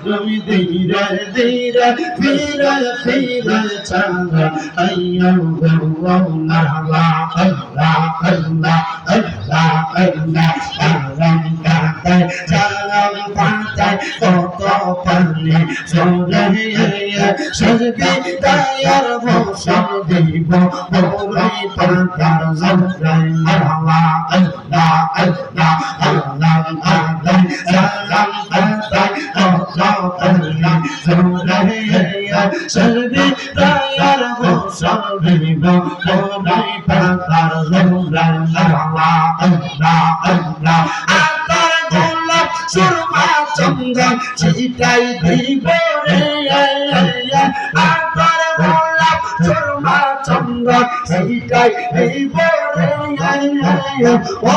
তুমি ধীরে ধীরে ধীরে ধীরে চলো আইয়ো গো আল্লাহ আল্লাহ আল্লাহ আল্লাহ আল্লাহ সালাম পাতায় সালাম পাতায় কত পানি সরে সজবি তায়ার মৌসুম দিব বড়ই পাতার জমরাই মারহাবা আল্লাহ আল্লাহ আল্লাহ আল্লাহ সালাম পাতায় কত পানি সরে সজবি তায়ার মৌসুম দিব বড়ই পাতার জমরাই মারহাবা আল্লাহ আল্লাহ আতার গোলাপ সুরমা চন্দন ছিটাই দিব রে আতার গোলাপ সুরমা চন্দন ছিটাই দিব রে ও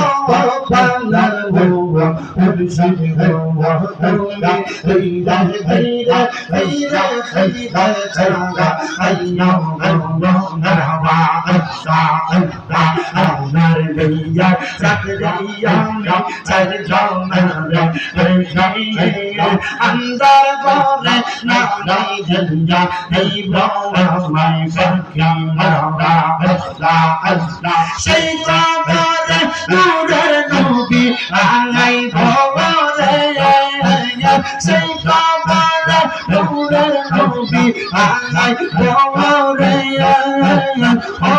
বাংলার বউয়া মুর্শিদ বউয়া তোমরা হইরা হইরা হইরা হইরা চলা আইয়ো গো মারহাবা আল্লাহ আল্লাহ আমার গইয়া সাকরিয়া চাই জমারে হইয়া আন্দার বলে না নাই জঞ্জা এই বলা মাই বাকি মারহাবা আল্লাহ আল্লাহ সেই কবরে নূরের নবী আলাই ভবরে সেই কবরে নূরের নবী আলাই ভবরে ও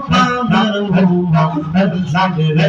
পাগল মুহাম্মদ সাগরে